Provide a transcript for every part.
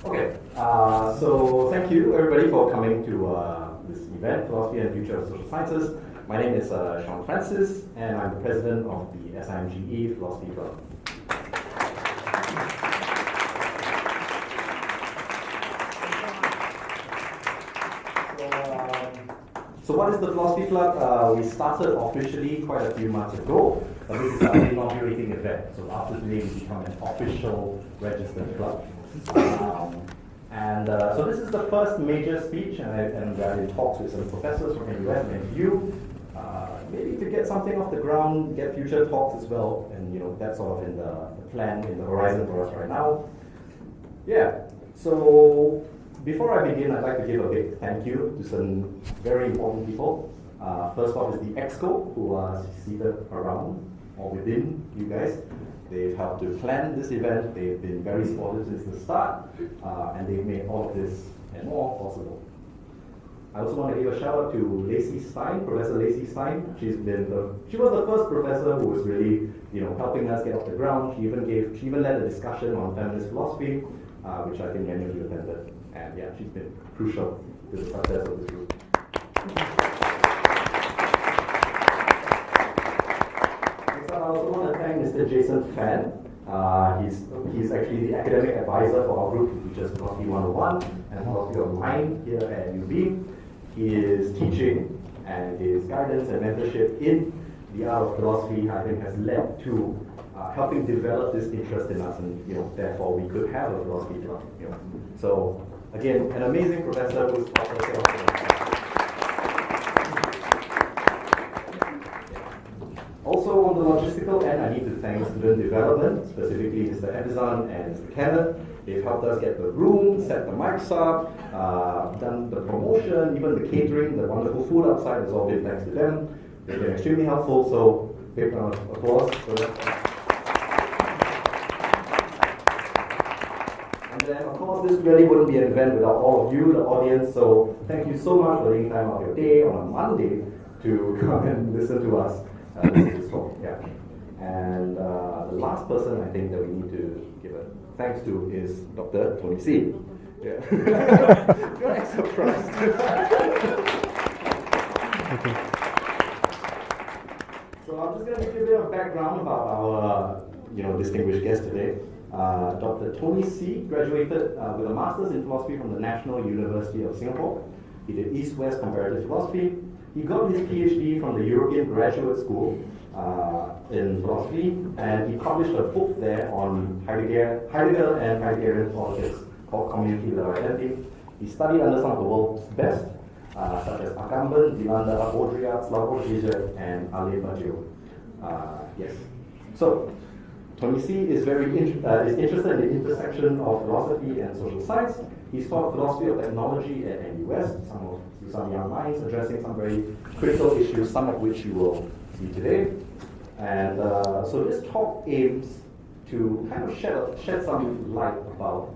Okay, so thank you everybody for coming to this event, Philosophy and Future of Social Sciences. My name is Sean Francis, and I'm the president of the SIMGE Philosophy Club. So what is the Philosophy Club? We started officially quite a few months ago, but this is our inaugurating event. So after today, we become an official registered club. So this is the first major speech, and I talked with some professors from the US and NTU, maybe to get something off the ground, get future talks as well, and that's sort of in the plan, in the horizon for us right now. Yeah, so before I begin, I'd like to give a big thank you to some very important people. First off is the EXCO, who are seated around or within you guys. They've helped to plan this event. They've been very supportive since the start, and they've made all of this and more possible. I also want to give a shout out to Lacey Stein, Professor Lacey Stein. She was the first professor who was really, helping us get off the ground. She even led a discussion on feminist philosophy, which I think many of you attended. And yeah, she's been crucial to the success of this group. I also want to thank Mr. Jason Fan. He's actually the academic advisor for our group, who teaches Philosophy 101 and Philosophy of Mind here at UB. His teaching and his guidance and mentorship in the art of philosophy, I think, has led to helping develop this interest in us, and therefore we could have a philosophy club. So again, an amazing professor who's also on the logistical end, I need to thank student development, specifically Mr. Edison and Mr. Kenneth. They've helped us get the room, set the mics up, done the promotion, even the catering, the wonderful food outside has all been thanks to them. They've been extremely helpful, so big round of applause for them. And then, of course, this really wouldn't be an event without all of you, the audience, so thank you so much for taking time out of your day on a Monday to come and listen to us. This talk, yeah. And the last person I think that we need to give a thanks to is Dr. Tony C. Yeah. You're surprised. So I'm just going to give you a bit of background about our distinguished guest today. Dr. Tony C. graduated with a master's in philosophy from the National University of Singapore. He did East-West Comparative Philosophy. He got his PhD from the European Graduate School in philosophy, and he published a book there on Heidegger and Heideggerian politics called Community Without Identity. He studied under some of the world's best, such as Agamben, Delanda, Slavoj, Zizek, and Alain Badiou. Yes. So, Tony C. is interested in the intersection of philosophy and social science. He's taught philosophy of technology at NUS, some young minds addressing some very critical issues, some of which you will see today. And so this talk aims to kind of shed some light about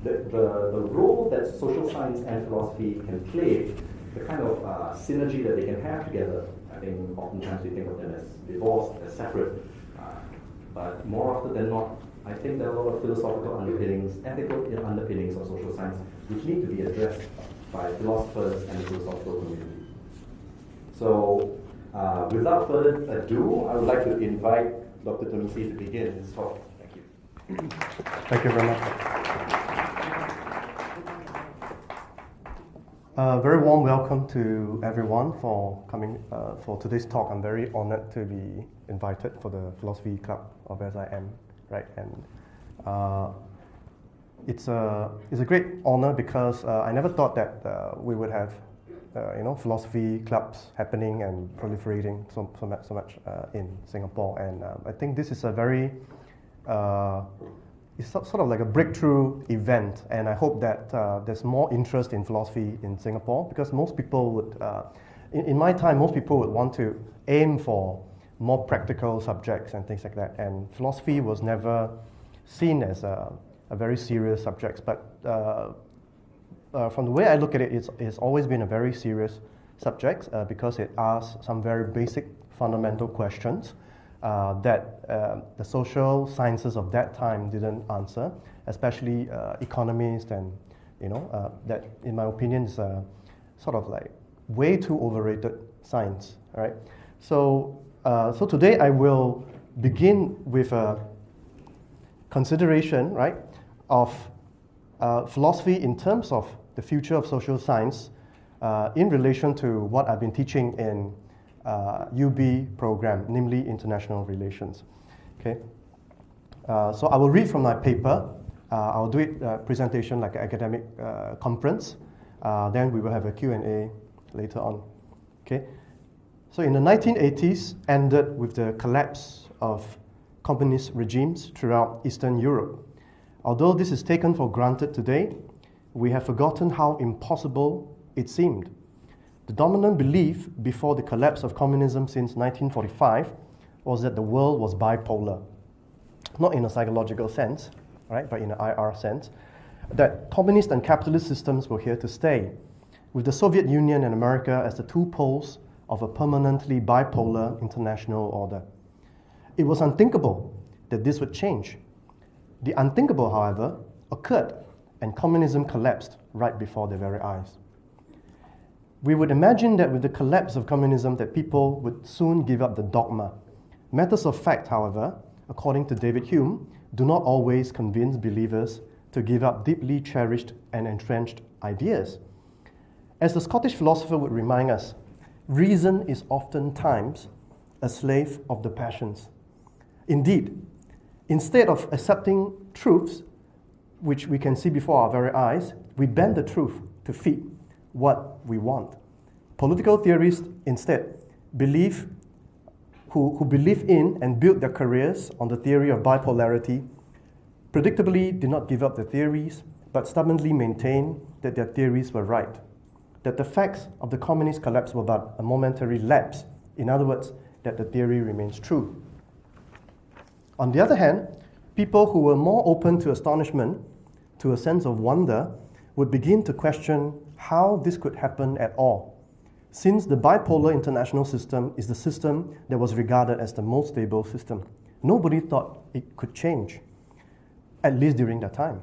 the role that social science and philosophy can play, the kind of synergy that they can have together. I think oftentimes we think of them as divorced, as separate, but more often than not, I think there are a lot of philosophical underpinnings, ethical underpinnings of social science, which need to be addressed by philosophers and the philosophical community. So, without further ado, I would like to invite Dr. Tony C. to begin his talk. Thank you. Thank you very much. Very warm welcome to everyone for coming for today's talk. I'm very honored to be invited for the Philosophy Club of SIM, right? And it's a great honor because I never thought that we would have philosophy clubs happening and proliferating so much in Singapore, and I think this is a very it's sort of like a breakthrough event, and I hope that there's more interest in philosophy in Singapore, because most people would, in my time, most people would want to aim for more practical subjects and things like that, and philosophy was never seen as a very serious subject, but from the way I look at it, it's always been a very serious subject because it asks some very basic fundamental questions that the social sciences of that time didn't answer, especially economists, and that, in my opinion, is sort of like way too overrated science. Right? So today I will begin with a consideration, right, of philosophy in terms of the future of social science in relation to what I've been teaching in UB program, namely international relations. Okay. So I will read from my paper. I'll do it presentation like an academic conference. Then we will have a Q&A later on. Okay. So in the 1980s ended with the collapse of communist regimes throughout Eastern Europe. Although this is taken for granted today, we have forgotten how impossible it seemed. The dominant belief before the collapse of communism since 1945 was that the world was bipolar. Not in a psychological sense, right, but in an IR sense, that communist and capitalist systems were here to stay, with the Soviet Union and America as the two poles of a permanently bipolar international order. It was unthinkable that this would change. The unthinkable, however, occurred, and communism collapsed right before their very eyes. We would imagine that with the collapse of communism that people would soon give up the dogma. Matters of fact, however, according to David Hume, do not always convince believers to give up deeply cherished and entrenched ideas. As the Scottish philosopher would remind us, reason is oftentimes a slave of the passions. Indeed, instead of accepting truths which we can see before our very eyes, we bend the truth to fit what we want. Political theorists instead who believe in and build their careers on the theory of bipolarity, predictably did not give up their theories, but stubbornly maintain that their theories were right, that the facts of the communist collapse were but a momentary lapse. In other words, that the theory remains true. On the other hand, people who were more open to astonishment, to a sense of wonder, would begin to question how this could happen at all, since the bipolar international system is the system that was regarded as the most stable system. Nobody thought it could change, at least during that time.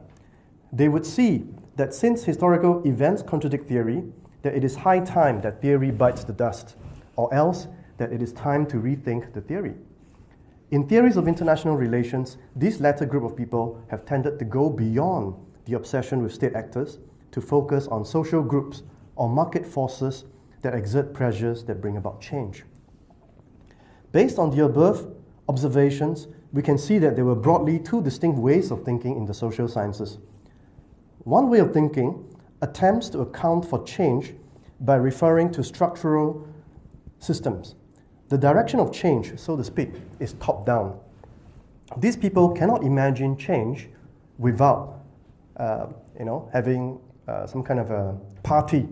They would see that since historical events contradict theory, that it is high time that theory bites the dust, or else that it is time to rethink the theory. In theories of international relations, this latter group of people have tended to go beyond the obsession with state actors to focus on social groups or market forces that exert pressures that bring about change. Based on the above observations, we can see that there were broadly two distinct ways of thinking in the social sciences. One way of thinking attempts to account for change by referring to structural systems. The direction of change, so to speak, is top-down. These people cannot imagine change without, having some kind of a party,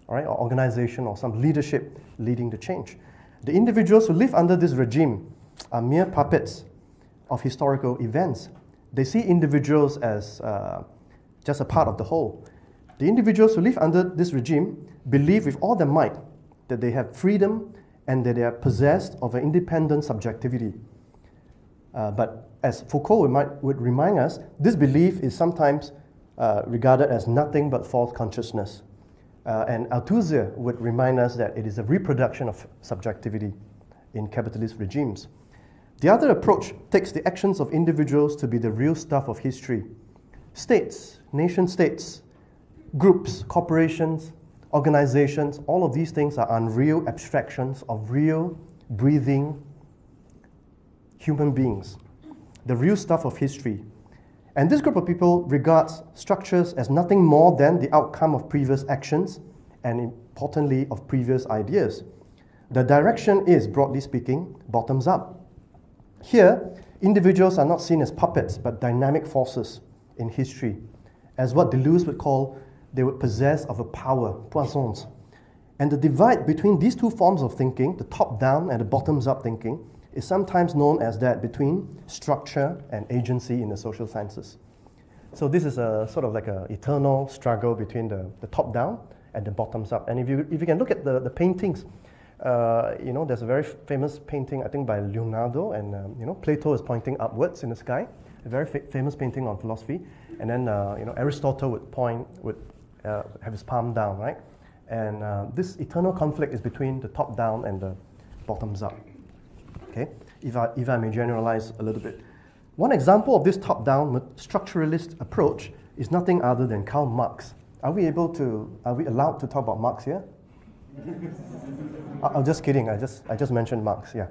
all right, or organization or some leadership leading the change. The individuals who live under this regime are mere puppets of historical events. They see individuals as just a part of the whole. The individuals who live under this regime believe with all their might that they have freedom and that they are possessed of an independent subjectivity. But as Foucault would remind us, this belief is sometimes regarded as nothing but false consciousness. And Althusser would remind us that it is a reproduction of subjectivity in capitalist regimes. The other approach takes the actions of individuals to be the real stuff of history. States, nation-states, groups, corporations, organizations, all of these things are unreal abstractions of real, breathing human beings, the real stuff of history. And this group of people regards structures as nothing more than the outcome of previous actions and, importantly, of previous ideas. The direction is, broadly speaking, bottoms up. Here, individuals are not seen as puppets, but dynamic forces in history, as what Deleuze would call they would possess of a power, puissance. And the divide between these two forms of thinking, the top-down and the bottoms-up thinking, is sometimes known as that between structure and agency in the social sciences. So this is a sort of like an eternal struggle between the top-down and the bottoms-up. And if you can look at the paintings there's a very famous painting, I think, by Leonardo, and Plato is pointing upwards in the sky. A very famous painting on philosophy, and then Aristotle would have his palm down, right? And this eternal conflict is between the top down and the bottoms up. Okay, if I may generalize a little bit, one example of this top-down structuralist approach is nothing other than Karl Marx. Are we allowed to talk about Marx here? I'm just kidding. I just mentioned Marx. Yeah.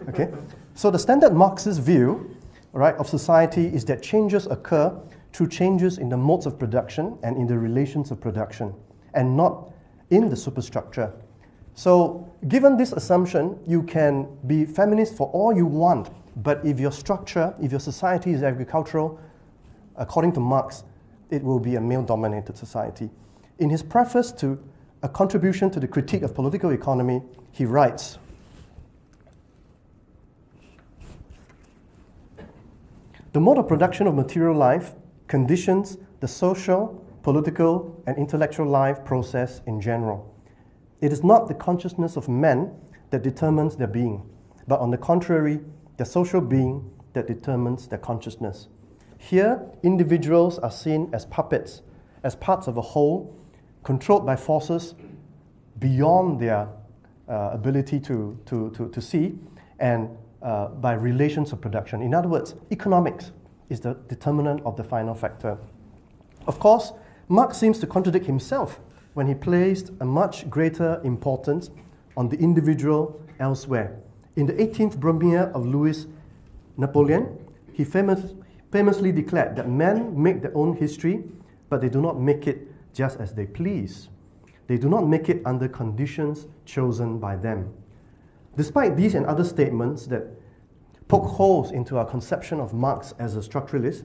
Okay. So the standard Marxist view, right, of society is that changes occur through changes in the modes of production and in the relations of production, and not in the superstructure. So, given this assumption, you can be feminist for all you want, but if your structure, if your society is agricultural, according to Marx, it will be a male-dominated society. In his preface to A Contribution to the Critique of Political Economy, he writes, "The mode of production of material life conditions the social, political, and intellectual life process in general. It is not the consciousness of men that determines their being, but on the contrary, their social being that determines their consciousness. Here, individuals are seen as puppets, as parts of a whole, controlled by forces beyond their ability to see, and by relations of production. In other words, economics is the determinant of the final factor." Of course, Marx seems to contradict himself when he placed a much greater importance on the individual elsewhere. In the 18th Brumaire of Louis Napoleon, he famously declared that men make their own history, but they do not make it just as they please. They do not make it under conditions chosen by them. Despite these and other statements that poke holes into our conception of Marx as a structuralist,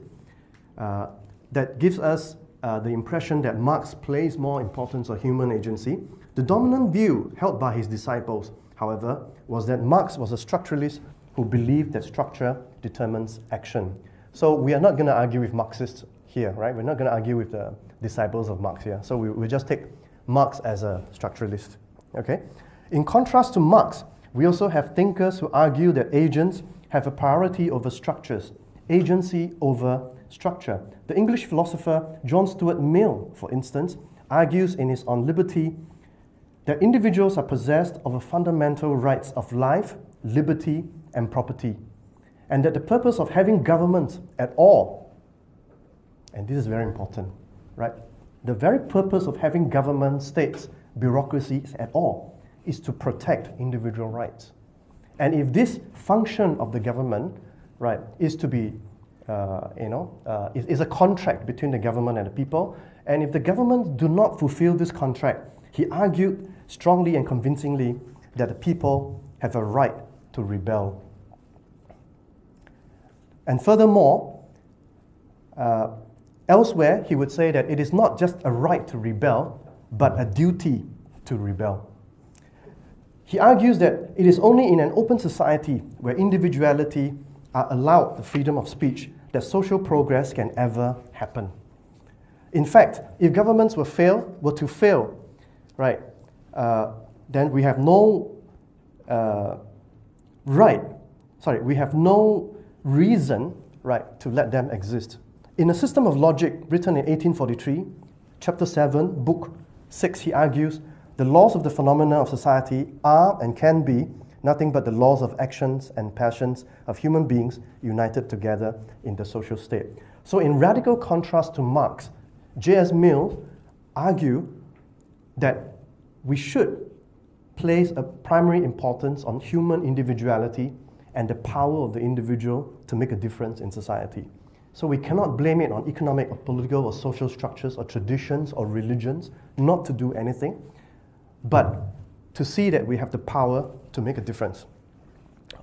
that gives us the impression that Marx plays more importance on human agency, the dominant view held by his disciples, however, was that Marx was a structuralist who believed that structure determines action. So we are not going to argue with Marxists here, right? We're not going to argue with the disciples of Marx here. So we'll just take Marx as a structuralist, okay? In contrast to Marx, we also have thinkers who argue that agents have a priority over structures, agency over structure. The English philosopher John Stuart Mill, for instance, argues in his On Liberty that individuals are possessed of the fundamental rights of life, liberty, and property, and that the purpose of having government at all, and this is very important, right? The very purpose of having government, states, bureaucracies at all is to protect individual rights. And if this function of the government, right, is to be, is a contract between the government and the people, and if the government do not fulfill this contract, he argued strongly and convincingly that the people have a right to rebel. And furthermore, elsewhere, he would say that it is not just a right to rebel, but a duty to rebel. He argues that it is only in an open society where individuality are allowed the freedom of speech that social progress can ever happen. In fact, if governments were to fail, right, then we have no we have no reason, right, to let them exist. In A System of Logic, written in 1843, chapter 7, book 6, he argues, the laws of the phenomena of society are and can be nothing but the laws of actions and passions of human beings united together in the social state. So in radical contrast to Marx, J.S. Mill argued that we should place a primary importance on human individuality and the power of the individual to make a difference in society. So we cannot blame it on economic or political or social structures or traditions or religions not to do anything, but to see that we have the power to make a difference.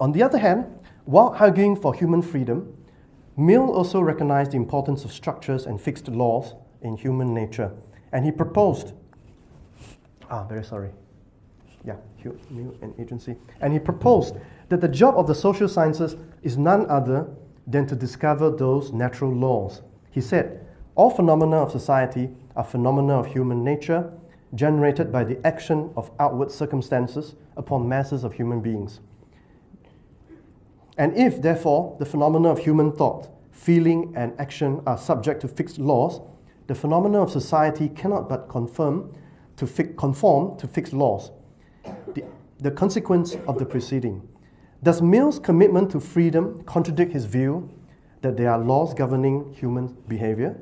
On the other hand, while arguing for human freedom, Mill also recognized the importance of structures and fixed laws in human nature. And he proposed, Mill and agency. And he proposed that the job of the social sciences is none other than to discover those natural laws. He said, all phenomena of society are phenomena of human nature. generated by the action of outward circumstances upon masses of human beings. And if, therefore, the phenomena of human thought, feeling, and action are subject to fixed laws, the phenomena of society cannot but conform to fixed laws, the consequence of the preceding. Does Mill's commitment to freedom contradict his view that there are laws governing human behavior?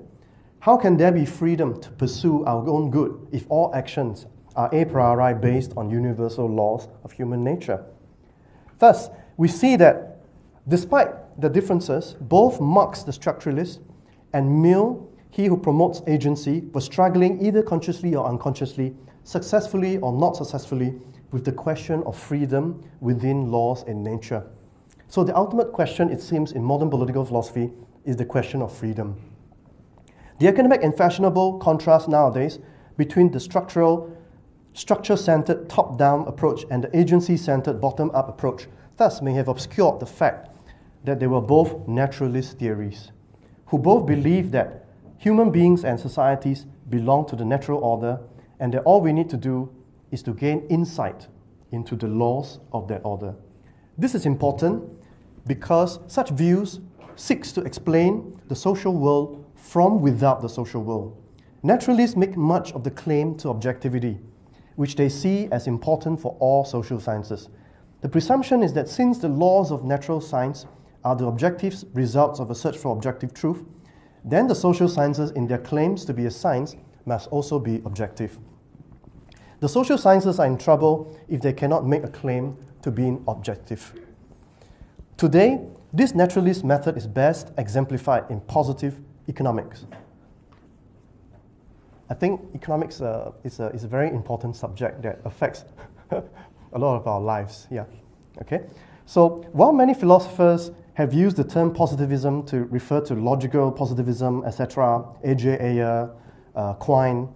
How can there be freedom to pursue our own good if all actions are a priori based on universal laws of human nature? Thus, we see that despite the differences, both Marx, the structuralist, and Mill, he who promotes agency, were struggling either consciously or unconsciously, successfully or not successfully, with the question of freedom within laws in nature. So the ultimate question, it seems, in modern political philosophy is the question of freedom. The academic and fashionable contrast nowadays between the structure-centered top-down approach and the agency-centered bottom-up approach thus may have obscured the fact that they were both naturalist theories, who both believe that human beings and societies belong to the natural order and that all we need to do is to gain insight into the laws of that order. This is important because such views seeks to explain the social world from without the social world. Naturalists make much of the claim to objectivity, which they see as important for all social sciences. The presumption is that since the laws of natural science are the objective results of a search for objective truth, then the social sciences, in their claims to be a science, must also be objective. The social sciences are in trouble if they cannot make a claim to being objective. Today, this naturalist method is best exemplified in positive economics. I think economics is a very important subject that affects a lot of our lives. Yeah. Okay. So while many philosophers have used the term positivism to refer to logical positivism, etc., A.J. Ayer, Quine,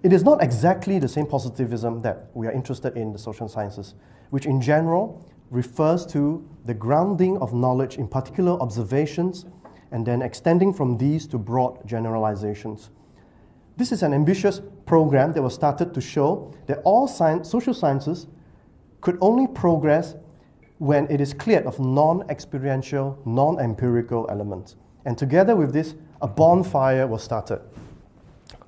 it is not exactly the same positivism that we are interested in the social sciences, which in general refers to the grounding of knowledge in particular observations and then extending from these to broad generalizations. This is an ambitious program that was started to show that all social sciences could only progress when it is cleared of non-experiential, non-empirical elements. And together with this, a bonfire was started,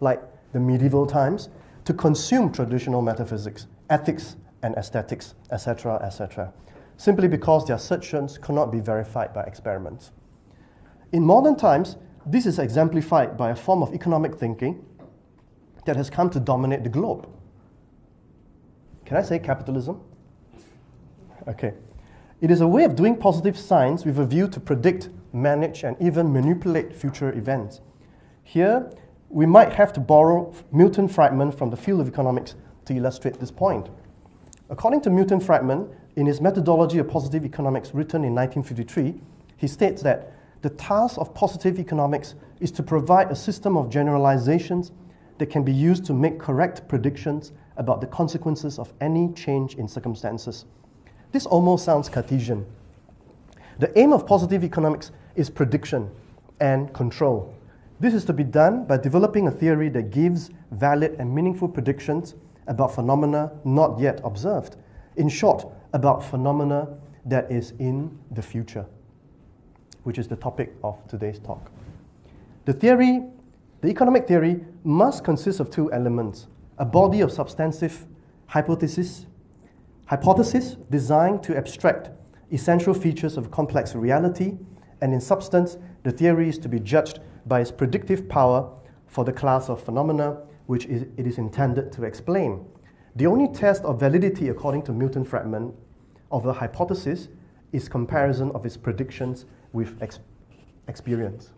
like the medieval times, to consume traditional metaphysics, ethics, and aesthetics, etc., etc., simply because their assertions could not be verified by experiments. In modern times, this is exemplified by a form of economic thinking that has come to dominate the globe. Can I say capitalism? Okay. It is a way of doing positive science with a view to predict, manage, and even manipulate future events. Here, we might have to borrow Milton Friedman from the field of economics to illustrate this point. According to Milton Friedman, in his Methodology of Positive Economics written in 1953, he states that the task of positive economics is to provide a system of generalizations that can be used to make correct predictions about the consequences of any change in circumstances. This almost sounds Cartesian. The aim of positive economics is prediction and control. This is to be done by developing a theory that gives valid and meaningful predictions about phenomena not yet observed. In short, about phenomena that is in the future, which is the topic of today's talk. The economic theory must consist of two elements: a body of substantive hypothesis designed to abstract essential features of complex reality, and in substance, the theory is to be judged by its predictive power for the class of phenomena which it is intended to explain. The only test of validity, according to Milton Friedman, of a hypothesis is comparison of its predictions with experience.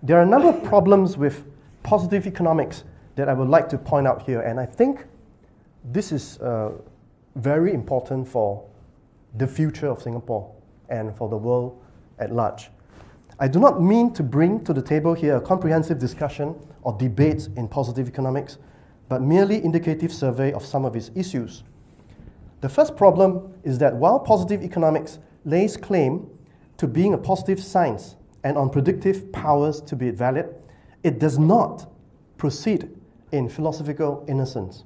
There are a number of problems with positive economics that I would like to point out here, and I think this is very important for the future of Singapore and for the world at large. I do not mean to bring to the table here a comprehensive discussion or debates in positive economics, but merely indicative survey of some of its issues. The first problem is that while positive economics lays claim to being a positive science and on predictive powers to be valid, it does not proceed in philosophical innocence.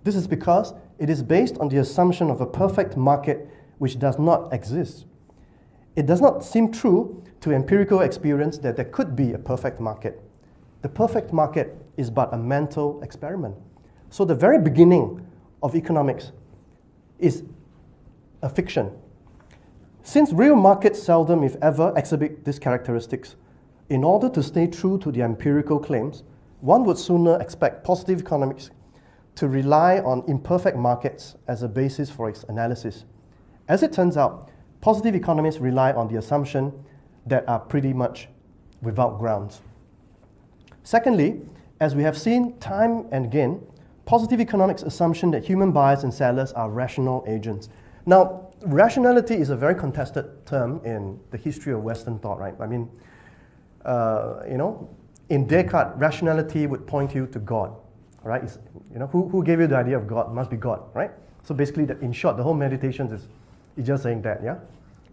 This is because it is based on the assumption of a perfect market which does not exist. It does not seem true to empirical experience that there could be a perfect market. The perfect market is but a mental experiment. So the very beginning of economics is a fiction. Since real markets seldom, if ever, exhibit these characteristics, in order to stay true to the empirical claims, one would sooner expect positive economics to rely on imperfect markets as a basis for its analysis. As it turns out, positive economists rely on the assumption that are pretty much without grounds. Secondly, as we have seen time and again, positive economics assumption that human buyers and sellers are rational agents. Now, rationality is a very contested term in the history of Western thought, right? I mean, in Descartes, rationality would point you to God, right? It's, who gave you the idea of God? It must be God, right? So basically, in short, the whole meditation is just saying that, yeah?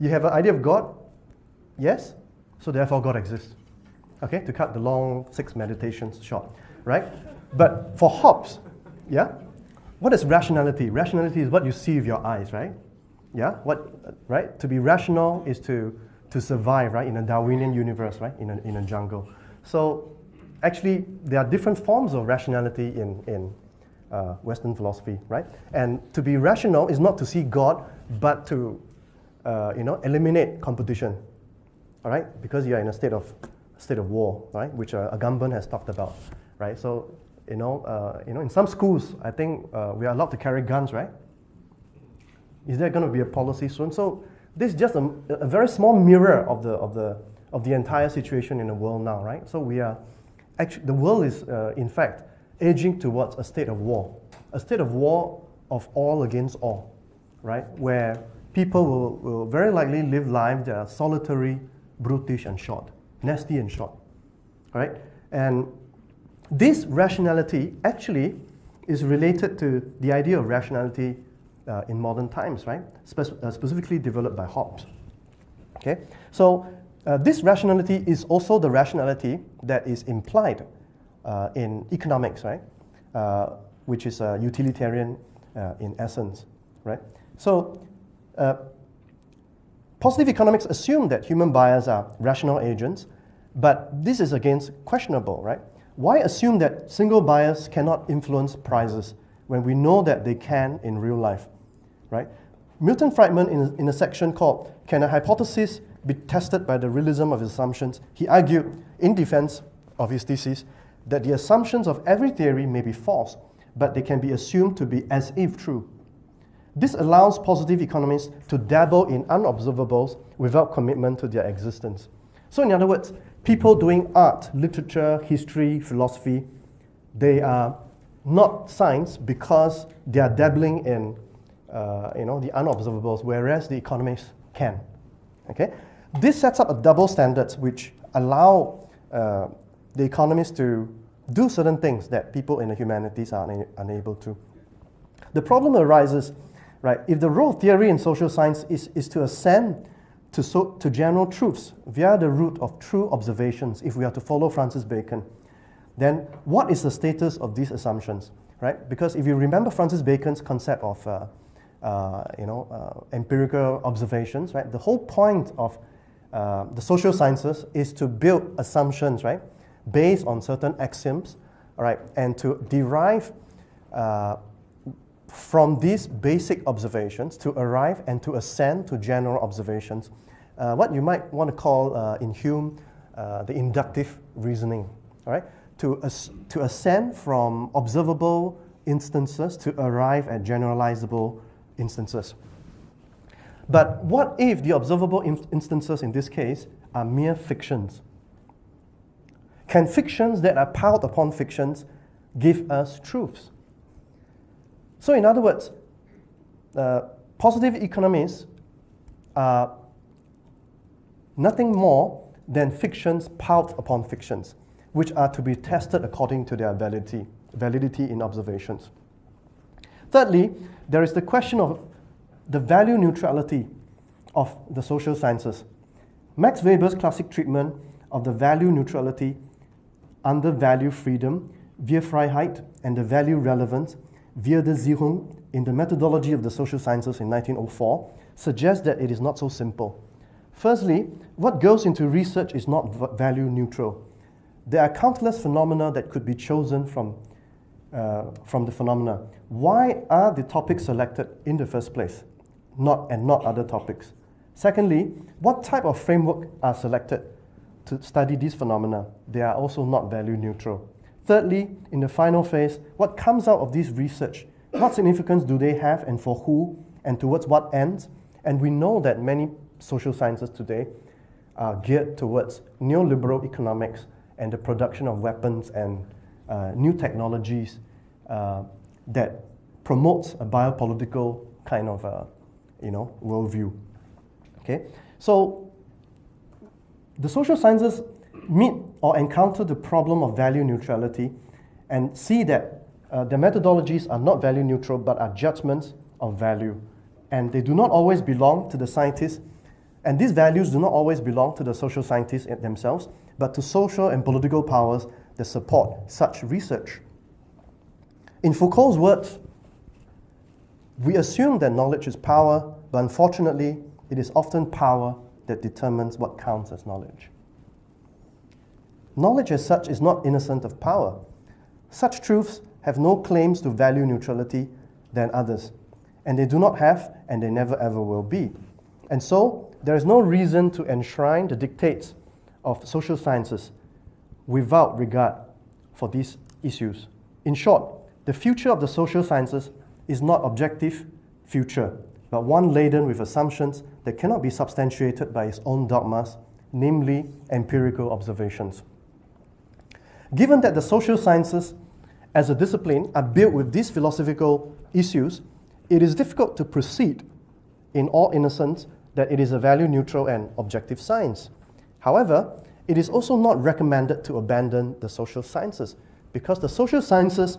You have an idea of God? Yes? So therefore, God exists. Okay, to cut the long 6 meditations short, right? But for Hobbes, yeah, what is rationality? Rationality is what you see with your eyes, right? Yeah, right? To be rational is to survive, right, in a Darwinian universe, right, in a jungle. So actually, there are different forms of rationality in Western philosophy, right? And to be rational is not to see God, but to eliminate competition, all right? Because you are in a state of war, right? Which Agamben has talked about, right? So in some schools, I think we are allowed to carry guns, right? Is there going to be a policy soon? So this is just a very small mirror of the entire situation in the world now, right? So we are actually, the world is in fact edging towards a state of war of all against all, right? Where people will very likely live lives that are solitary, brutish, and short, nasty and short, all right? And this rationality actually is related to the idea of rationality in modern times, right? Specifically developed by Hobbes. Okay, so this rationality is also the rationality that is implied in economics, right? Which is utilitarian in essence, right? So positive economics assume that human buyers are rational agents, but this is again questionable, right? Why assume that single buyers cannot influence prices when we know that they can in real life, right? Milton Friedman, in a section called "Can a Hypothesis be Tested by the Realism of Its Assumptions?" he argued, in defense of his thesis, that the assumptions of every theory may be false, but they can be assumed to be as if true. This allows positive economists to dabble in unobservables without commitment to their existence. So in other words, people doing art, literature, history, philosophy, they are not science because they are dabbling in the unobservables, whereas the economists can. Okay? This sets up a double standard which allow the economists to do certain things that people in the humanities are unable to. The problem arises, right, if the role of theory in social science is to ascend to general truths via the route of true observations, if we are to follow Francis Bacon, then what is the status of these assumptions, right? Because if you remember Francis Bacon's concept of empirical observations, right? The whole point of the social sciences is to build assumptions, right, based on certain axioms, all right, and to derive from these basic observations to arrive and to ascend to general observations, what you might want to call in Hume the inductive reasoning, all right, to ascend from observable instances to arrive at generalizable instances. But what if the observable instances in this case are mere fictions? Can fictions that are piled upon fictions give us truths? So in other words, positive economists are nothing more than fictions piled upon fictions, which are to be tested according to their validity in observations. Thirdly, there is the question of the value neutrality of the social sciences. Max Weber's classic treatment of the value neutrality under value freedom, via Freiheit, and the value relevance, via the Sicherung, in the methodology of the social sciences in 1904, suggests that it is not so simple. Firstly, what goes into research is not value neutral. There are countless phenomena that could be chosen from the phenomena. Why are the topics selected in the first place, not other topics? Secondly, what type of framework are selected to study these phenomena? They are also not value neutral. Thirdly, in the final phase, what comes out of this research? What significance do they have, and for who, and towards what ends? And we know that many social sciences today are geared towards neoliberal economics and the production of weapons and new technologies that promotes a biopolitical kind of worldview. Okay, so the social sciences meet or encounter the problem of value neutrality and see that the methodologies are not value neutral but are judgments of value, and they do not always belong to the scientists, and these values do not always belong to the social scientists themselves, but to social and political powers that support such research. In Foucault's words, we assume that knowledge is power, but unfortunately, it is often power that determines what counts as knowledge. Knowledge as such is not innocent of power. Such truths have no claims to value neutrality than others, and they do not have, and they never ever will be. And so, there is no reason to enshrine the dictates of social sciences without regard for these issues. In short, the future of the social sciences is not objective future, but one laden with assumptions that cannot be substantiated by its own dogmas, namely empirical observations. Given that the social sciences as a discipline are built with these philosophical issues, it is difficult to proceed in all innocence that it is a value-neutral and objective science. However, it is also not recommended to abandon the social sciences, because the social sciences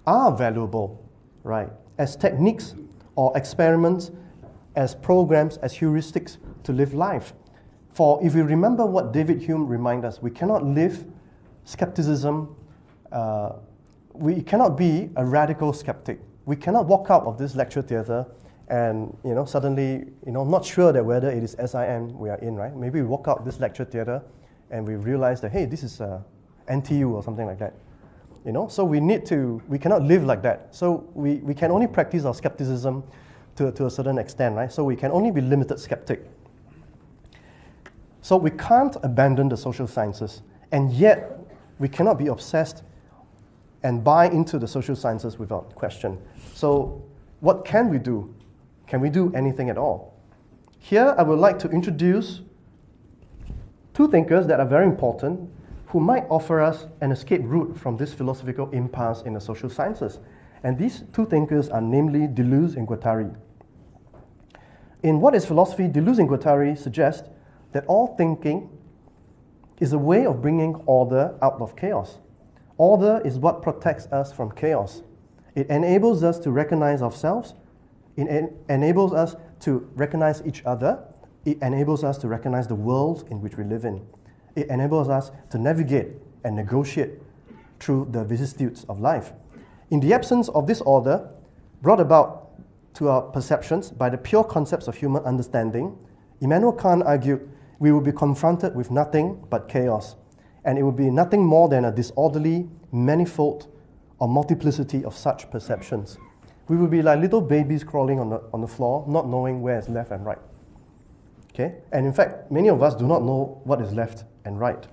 are valuable, right, as techniques or experiments, as programs, as heuristics to live life. For if we remember what David Hume reminded us, we cannot live skepticism, we cannot be a radical skeptic. We cannot walk out of this lecture theatre and suddenly not sure that whether it is SIM we are in, right? Maybe we walk out this lecture theatre and we realize that, hey, this is NTU or something like that. So we cannot live like that. So we can only practice our skepticism to a certain extent, right? So we can only be limited skeptic. So we can't abandon the social sciences, and yet we cannot be obsessed and buy into the social sciences without question. So what can we do? Can we do anything at all? Here I would like to introduce two thinkers that are very important who might offer us an escape route from this philosophical impasse in the social sciences. And these two thinkers are namely Deleuze and Guattari. In What is Philosophy, Deleuze and Guattari suggest that all thinking is a way of bringing order out of chaos. Order is what protects us from chaos. It enables us to recognize ourselves. It enables us to recognize each other. It enables us to recognize the world in which we live in. It enables us to navigate and negotiate through the vicissitudes of life. In the absence of this order, brought about to our perceptions by the pure concepts of human understanding, Immanuel Kant argued we will be confronted with nothing but chaos, and it will be nothing more than a disorderly, manifold, or multiplicity of such perceptions. We will be like little babies crawling on the floor, not knowing where is left and right. Okay? And in fact, many of us do not know what is left and right.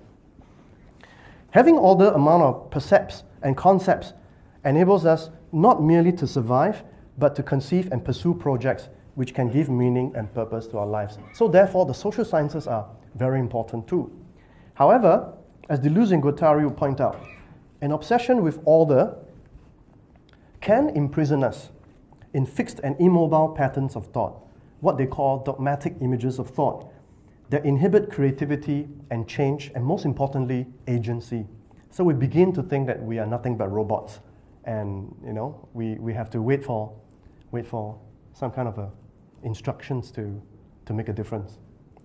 Having order among our percepts and concepts enables us not merely to survive, but to conceive and pursue projects which can give meaning and purpose to our lives. So therefore, the social sciences are very important too. However, as Deleuze and Guattari will point out, an obsession with order can imprison us in fixed and immobile patterns of thought, what they call dogmatic images of thought, that inhibit creativity and change, and most importantly, agency. So we begin to think that we are nothing but robots, and we have to wait for some kind of instructions to make a difference.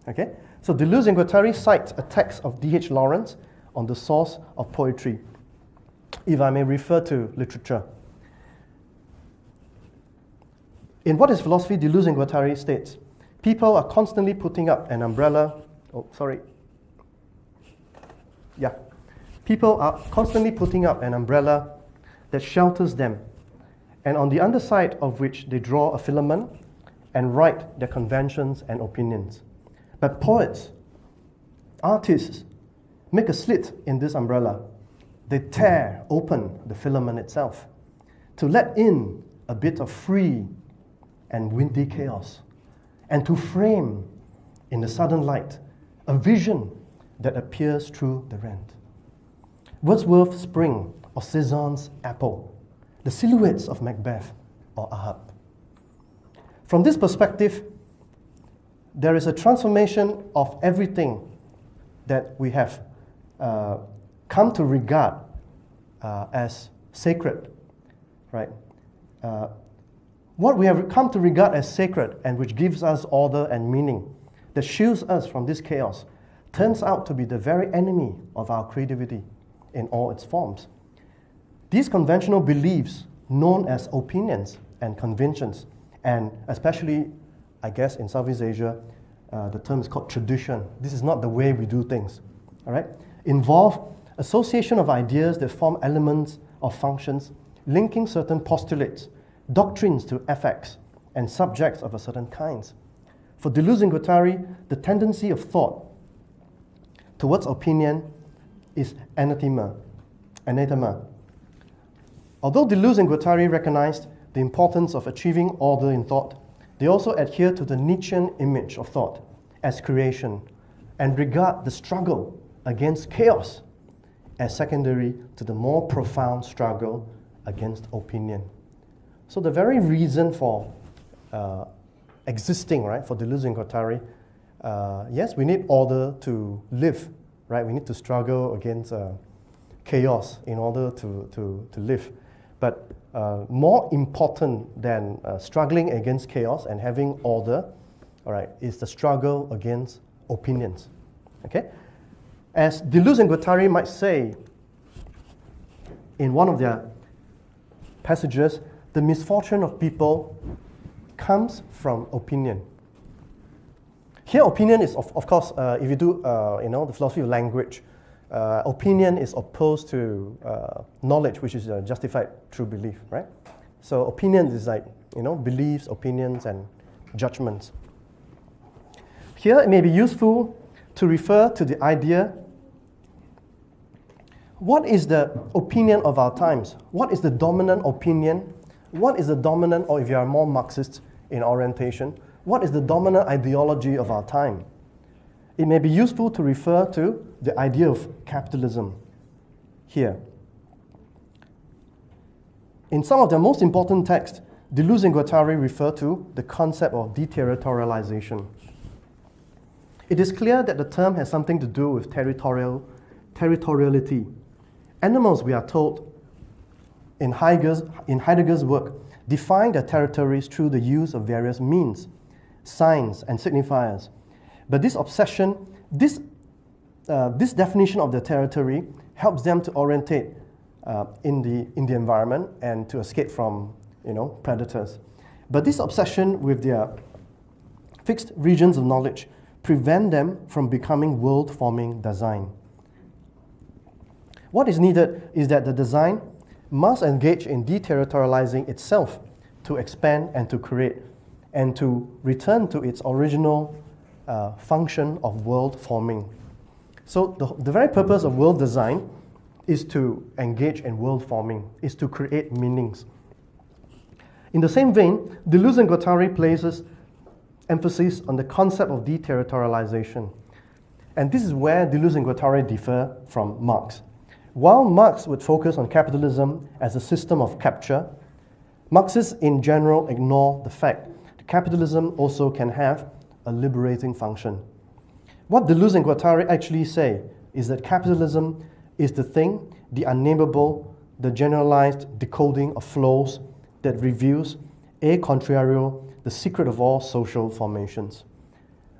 Okay? So Deleuze and Guattari cite a text of D.H. Lawrence on the source of poetry, if I may refer to literature. In What is Philosophy, Deleuze and Guattari states, people are constantly putting up an umbrella. People are constantly putting up an umbrella that shelters them, and on the underside of which they draw a filament and write their conventions and opinions. But poets, artists, make a slit in this umbrella. They tear open the filament itself to let in a bit of free and windy chaos, and to frame in the sudden light a vision that appears through the rent. Wordsworth's Spring or Cezanne's Apple, the silhouettes of Macbeth or Ahab. From this perspective, there is a transformation of everything that we have come to regard as sacred, right? What we have come to regard as sacred and which gives us order and meaning, that shields us from this chaos, turns out to be the very enemy of our creativity in all its forms. These conventional beliefs, known as opinions and conventions, and especially, I guess, in Southeast Asia, the term is called tradition. This is not the way we do things, all right? Involve association of ideas that form elements of functions, linking certain postulates, doctrines to effects, and subjects of a certain kind. For Deleuze and Guattari, the tendency of thought towards opinion is anathema. Although Deleuze and Guattari recognized the importance of achieving order in thought, they also adhere to the Nietzschean image of thought as creation and regard the struggle against chaos as secondary to the more profound struggle against opinion. So the very reason for existing, right, for Deleuze and Guattari, yes, we need order to live, right? We need to struggle against chaos in order to live. But more important than struggling against chaos and having order, all right, is the struggle against opinions. Okay? As Deleuze and Guattari might say in one of their passages, the misfortune of people comes from opinion. Here, opinion is, of course, if you do, the philosophy of language, opinion is opposed to knowledge, which is justified through belief, right? So opinion is like, beliefs, opinions, and judgments. Here, it may be useful to refer to the idea, what is the opinion of our times? What is the dominant opinion? What is the dominant, or if you are more Marxist in orientation, what is the dominant ideology of our time? It may be useful to refer to the idea of capitalism here. In some of their most important texts, Deleuze and Guattari refer to the concept of deterritorialization. It is clear that the term has something to do with territoriality. Animals, we are told, in Heidegger's work, define their territories through the use of various means, signs, and signifiers. But this obsession, this definition of the territory helps them to orientate in the environment and to escape from predators. But this obsession with their fixed regions of knowledge prevent them from becoming world-forming design. What is needed is that the design must engage in deterritorializing itself to expand and to create and to return to its original function of world forming. So the very purpose of world design is to engage in world forming, is to create meanings. In the same vein, Deleuze and Guattari places emphasis on the concept of deterritorialization. And this is where Deleuze and Guattari differ from Marx. While Marx would focus on capitalism as a system of capture, Marxists in general ignore the fact that capitalism also can have a liberating function. What Deleuze and Guattari actually say is that capitalism is the thing, the unnameable, the generalized decoding of flows that reveals, a contrario, the secret of all social formations,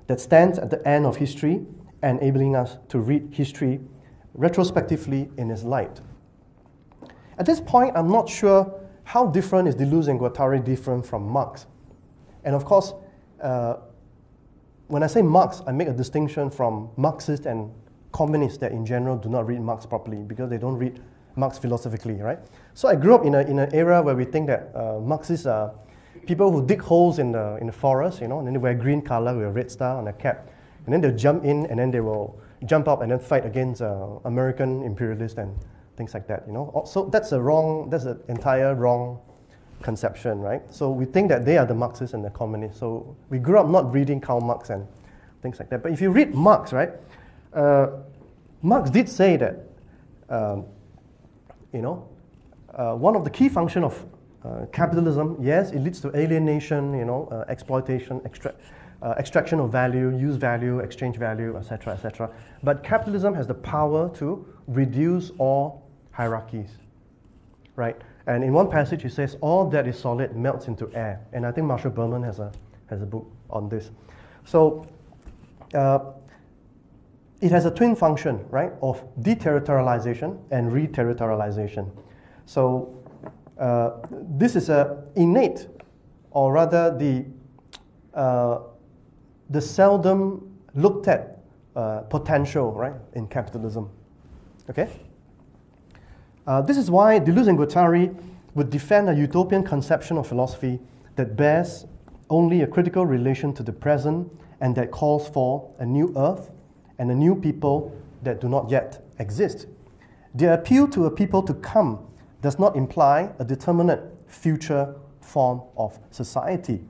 that stands at the end of history, enabling us to read history retrospectively in its light. At this point, I'm not sure how different is Deleuze and Guattari different from Marx. And of course, when I say Marx, I make a distinction from Marxists and communists that in general do not read Marx properly because they don't read Marx philosophically, right? So I grew up in an era where we think that Marxists are people who dig holes in the forest, and then they wear green color with a red star on their cap. And then they'll jump in and then they will jump up and then fight against American imperialists and things like that, So that's an entire wrong conception, right? So we think that they are the Marxists and the communists. So we grew up not reading Karl Marx and things like that. But if you read Marx, right, Marx did say that, one of the key functions of capitalism, yes, it leads to alienation, exploitation, extraction of value, use value, exchange value, etc., etc. But capitalism has the power to reduce all hierarchies, right? And in one passage, he says, all that is solid melts into air. And I think Marshall Berman has a book on this. So it has a twin function, right, of deterritorialization and reterritorialization. So this is a innate, or rather the seldom looked at potential, right, in capitalism. Okay. This is why Deleuze and Guattari would defend a utopian conception of philosophy that bears only a critical relation to the present and that calls for a new earth and a new people that do not yet exist. Their appeal to a people to come does not imply a determinate future form of society.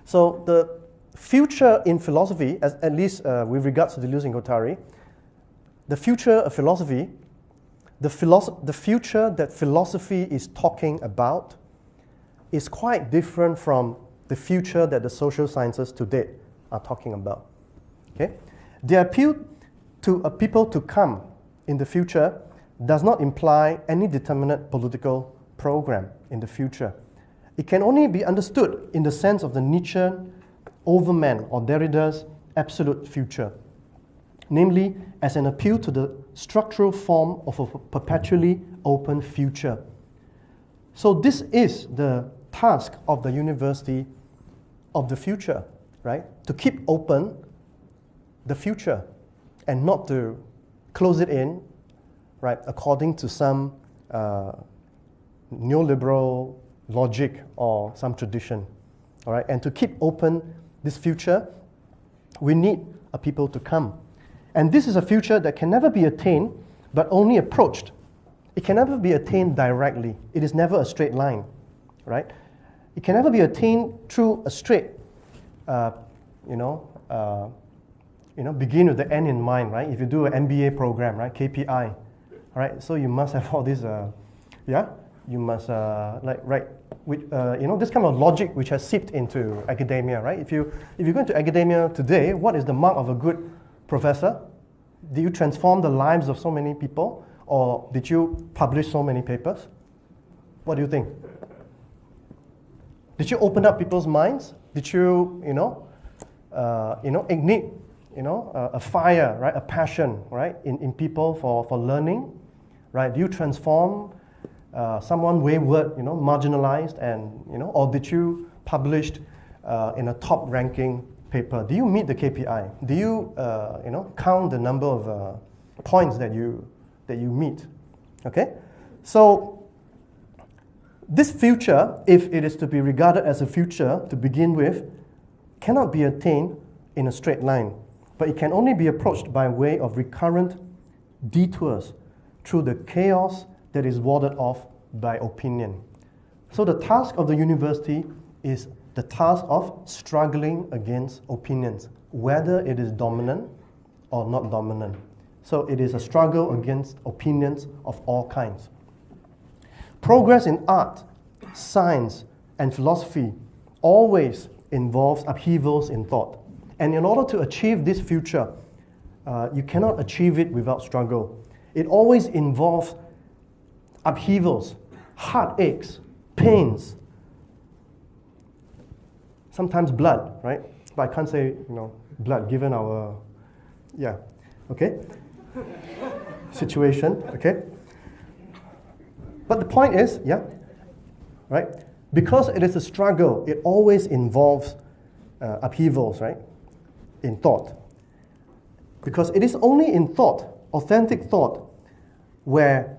So the future in philosophy, at least with regards to Deleuze and Guattari, the future of philosophy, the future that philosophy is talking about is quite different from the future that the social sciences to date are talking about. Okay? The appeal to a people to come in the future does not imply any determinate political program in the future. It can only be understood in the sense of the Nietzschean overman or Derrida's absolute future, namely as an appeal to the structural form of a perpetually open future. So this is the task of the university of the future, right? To keep open the future and not to close it in, right, according to some neoliberal logic or some tradition, all right? And to keep open this future, we need a people to come. And this is a future that can never be attained, but only approached. It can never be attained directly. It is never a straight line, right? It can never be attained through a straight, begin with the end in mind, right? If you do an MBA program, right, KPI, all right? So you must have all this, you must this kind of logic which has seeped into academia, right? If you go into academia today, what is the mark of a good professor? Did you transform the lives of so many people, or did you publish so many papers? What do you think? Did you open up people's minds? Did you, ignite, a fire, right, a passion, right, in people for learning, right? Do you transform someone wayward, marginalized, and or did you publish in a top-ranking paper? Do you meet the KPI? Do you count the number of points that you meet? Okay, so this future, if it is to be regarded as a future to begin with, cannot be attained in a straight line, but it can only be approached by way of recurrent detours through the chaos that is warded off by opinion. So the task of the university is the task of struggling against opinions, whether it is dominant or not dominant. So it is a struggle against opinions of all kinds. Progress in art, science, and philosophy always involves upheavals in thought. And in order to achieve this future, you cannot achieve it without struggle. It always involves upheavals, heartaches, pains, sometimes blood, right? But I can't say, blood given our, okay? situation, okay? But the point is, right? Because it is a struggle, it always involves upheavals, right? In thought. Because it is only in thought, authentic thought, where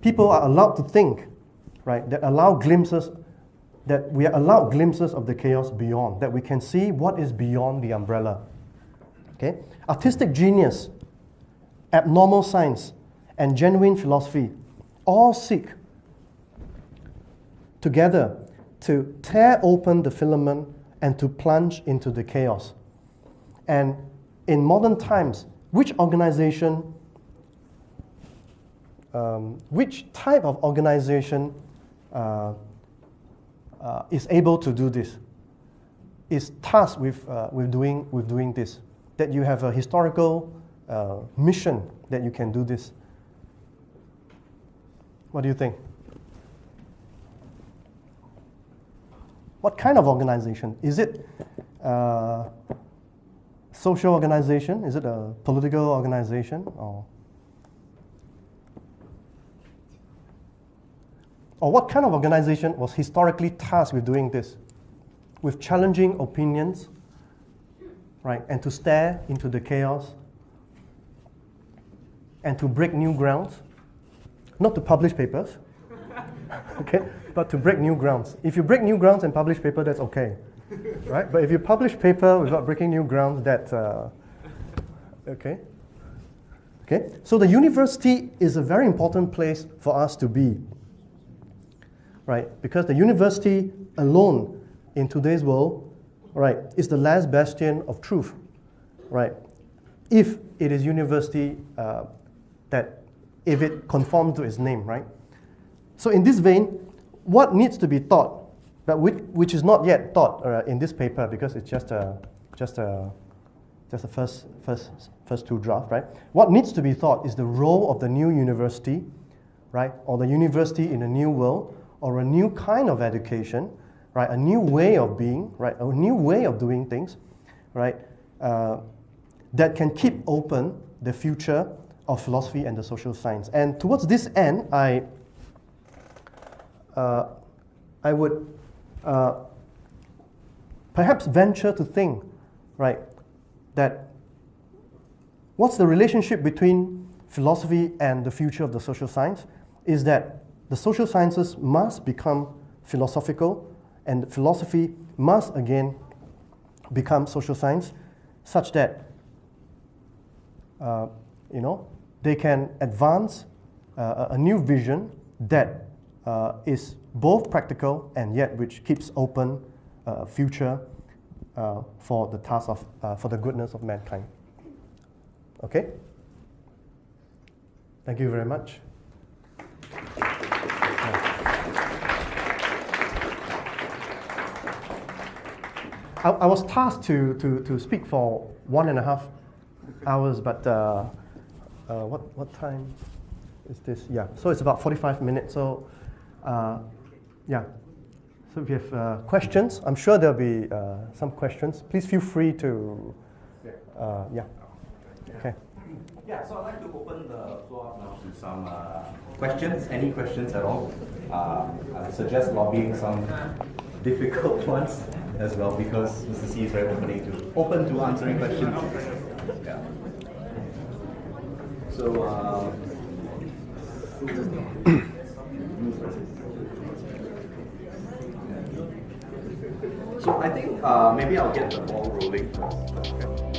people are allowed to think, right? That we are allowed glimpses of the chaos beyond, that we can see what is beyond the umbrella. Okay? Artistic genius, abnormal science, and genuine philosophy all seek together to tear open the filament and to plunge into the chaos. And in modern times, which organization, which type of organization is able to do this, is tasked with doing this, that you have a historical mission that you can do this? What do you think? What kind of organization? Is it a social organization? Is it a political organization? Or what kind of organization was historically tasked with doing this? With challenging opinions, right? And to stare into the chaos and to break new grounds. Not to publish papers, okay? But to break new grounds. If you break new grounds and publish paper, that's okay, right? But if you publish paper without breaking new grounds, that's okay. Okay. So the university is a very important place for us to be, right? Because the university alone in today's world, right, is the last bastion of truth, right? If it is university if it conforms to its name, right? So in this vein, what needs to be taught, but which is not yet taught in this paper because it's just a first two draft, right? What needs to be taught is the role of the new university, right, or the university in a new world, or a new kind of education, right, a new way of being, right, a new way of doing things, right, that can keep open the future of philosophy and the social science. And towards this end, I would perhaps venture to think, right, that what's the relationship between philosophy and the future of the social science is that the social sciences must become philosophical and philosophy must again become social science such that they can advance a new vision that is both practical and yet which keeps open future for the task of for the goodness of mankind. Okay. Thank you very much. I was tasked to speak for 1.5 hours, but what time is this? Yeah, so it's about 45 minutes. So, yeah. So if you have questions, I'm sure there'll be some questions. Please feel free to, yeah. Okay. Yeah, so I'd like to open the floor up now to some questions, any questions at all. I suggest lobbying some difficult ones as well, because Mr. C is very open to answering questions. Yeah. So I think maybe I'll get the ball rolling first. Okay.